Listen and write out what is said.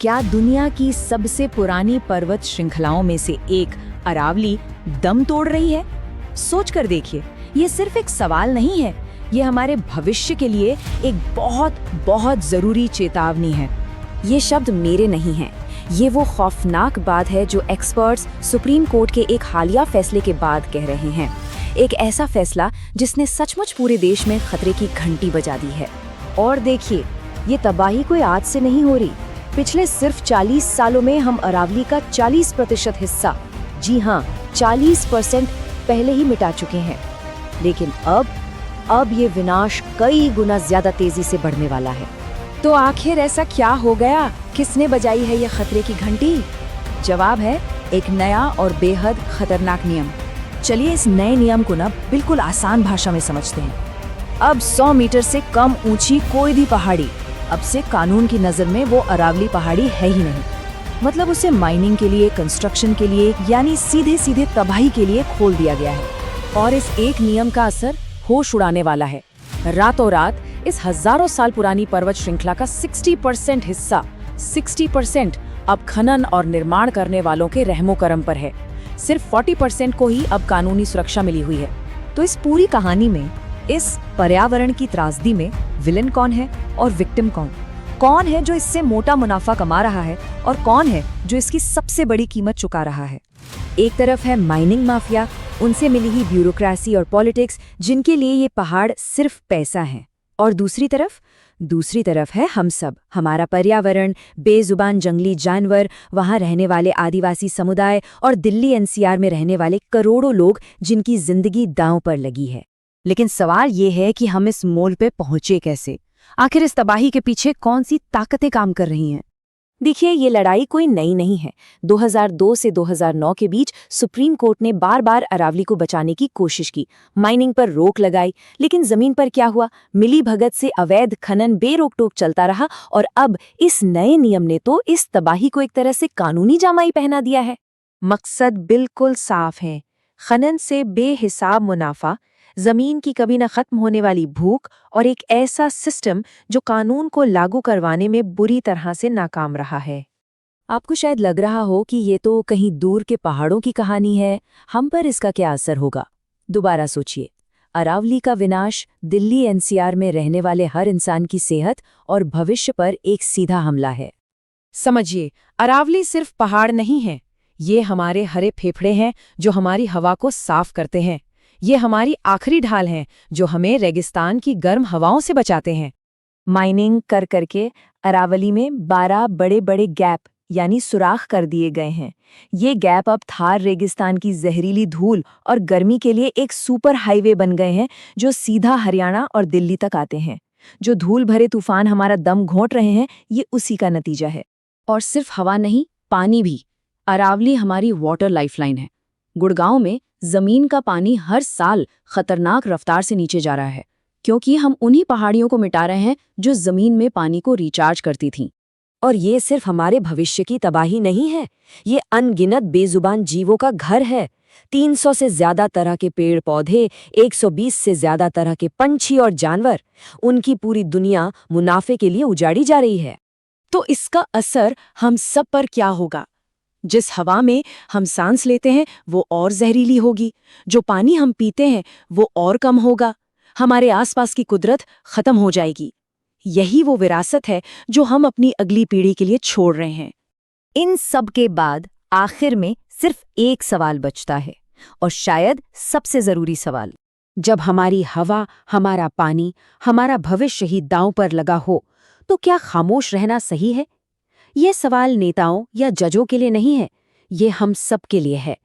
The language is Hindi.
क्या दुनिया की सबसे पुरानी पर्वत श्रृंखलाओं में से एक अरावली दम तोड़ रही है? सोच कर देखिए, ये सिर्फ एक सवाल नहीं है, ये हमारे भविष्य के लिए एक बहुत बहुत जरूरी चेतावनी है। ये शब्द मेरे नहीं हैं, ये वो खौफनाक बात है जो एक्सपर्ट्स सुप्रीम कोर्ट के एक हालिया फैसले के बाद कह रहे हैं। एक ऐसा फैसला जिसने सचमुच पूरे देश में खतरे की घंटी बजा दी है। और देखिए, ये तबाही कोई आज से नहीं हो रही। पिछले सिर्फ 40 सालों में हम अरावली का 40% हिस्सा, जी हाँ 40% पहले ही मिटा चुके हैं। लेकिन अब ये विनाश कई गुना ज्यादा तेजी से बढ़ने वाला है। तो आखिर ऐसा क्या हो गया? किसने बजाई है ये खतरे की घंटी? जवाब है एक नया और बेहद खतरनाक नियम। चलिए इस नए नियम को बिल्कुल आसान भाषा में समझते हैं। अब 100 मीटर से कम ऊंची कोई भी पहाड़ी अब से कानून की नजर में वो अरावली पहाड़ी है ही नहीं। मतलब उसे माइनिंग के लिए, कंस्ट्रक्शन के लिए, यानी सीधे सीधे तबाही के लिए खोल दिया गया है। और इस एक नियम का असर होश उड़ाने वाला है। रातों रात इस हजारों साल पुरानी पर्वत श्रृंखला का 60% हिस्सा 60% अब खनन और निर्माण करने वालों के रहमो करम पर है। सिर्फ 40% को ही अब कानूनी सुरक्षा मिली हुई है। तो इस पूरी कहानी में, इस पर्यावरण की त्रासदी में विलेन कौन है और विक्टिम कौन? कौन है जो इससे मोटा मुनाफा कमा रहा है और कौन है जो इसकी सबसे बड़ी कीमत चुका रहा है? एक तरफ है माइनिंग माफिया, उनसे मिली ही ब्यूरोक्रेसी और पॉलिटिक्स, जिनके लिए ये पहाड़ सिर्फ पैसा है। और दूसरी तरफ है हम सब, हमारा पर्यावरण, बेजुबान जंगली जानवर, वहाँ रहने वाले आदिवासी समुदाय और दिल्ली एनसीआर में रहने वाले करोड़ों लोग जिनकी जिंदगी दांव पर लगी है। लेकिन सवाल ये है कि हम इस मोल पे पहुंचे कैसे? आखिर इस तबाही के पीछे कौन सी ताकतें काम कर रही हैं? देखिए, ये लड़ाई कोई नई नहीं है। 2002 से 2009 के बीच सुप्रीम कोर्ट ने बार बार अरावली को बचाने की कोशिश की, माइनिंग पर रोक लगाई, लेकिन जमीन पर क्या हुआ? मिली भगत से अवैध खनन बेरोक टोक चलता रहा। और अब इस नए नियम ने तो इस तबाही को एक तरह से कानूनी जामाई पहना दिया है। मकसद बिल्कुल साफ है, खनन से बेहिसाब मुनाफा, जमीन की कभी न खत्म होने वाली भूख और एक ऐसा सिस्टम जो कानून को लागू करवाने में बुरी तरह से नाकाम रहा है। आपको शायद लग रहा हो कि ये तो कहीं दूर के पहाड़ों की कहानी है, हम पर इसका क्या असर होगा? दोबारा सोचिए, अरावली का विनाश दिल्ली एनसीआर में रहने वाले हर इंसान की सेहत और भविष्य पर एक सीधा हमला है। समझिए, अरावली सिर्फ पहाड़ नहीं है, ये हमारे हरे फेफड़े हैं जो हमारी हवा को साफ करते हैं। ये हमारी आखिरी ढाल हैं जो हमें रेगिस्तान की गर्म हवाओं से बचाते हैं। माइनिंग कर करके अरावली में 12 बड़े बड़े गैप यानी सुराख कर दिए गए हैं। ये गैप अब थार रेगिस्तान की जहरीली धूल और गर्मी के लिए एक सुपर हाईवे बन गए हैं जो सीधा हरियाणा और दिल्ली तक आते हैं। जो धूल भरे तूफान हमारा दम घोंट रहे हैं, ये उसी का नतीजा है। और सिर्फ हवा नहीं, पानी भी। अरावली हमारी वाटर लाइफलाइन है। गुड़गांव में जमीन का पानी हर साल खतरनाक रफ्तार से नीचे जा रहा है, क्योंकि हम उन्हीं पहाड़ियों को मिटा रहे हैं जो जमीन में पानी को रिचार्ज करती थीं। और ये सिर्फ हमारे भविष्य की तबाही नहीं है, ये अनगिनत बेजुबान जीवों का घर है। 300 से ज्यादा तरह के पेड़ पौधे, 120 से ज्यादा तरह के पंछी और जानवर, उनकी पूरी दुनिया मुनाफे के लिए उजाड़ी जा रही है। तो इसका असर हम सब पर क्या होगा? जिस हवा में हम सांस लेते हैं वो और जहरीली होगी, जो पानी हम पीते हैं वो और कम होगा, हमारे आसपास की कुदरत खत्म हो जाएगी। यही वो विरासत है जो हम अपनी अगली पीढ़ी के लिए छोड़ रहे हैं। इन सब के बाद आखिर में सिर्फ एक सवाल बचता है, और शायद सबसे जरूरी सवाल। जब हमारी हवा, हमारा पानी, हमारा भविष्य ही दांव पर लगा हो, तो क्या खामोश रहना सही है? ये सवाल नेताओं या जजों के लिए नहीं है, ये हम सब के लिए है।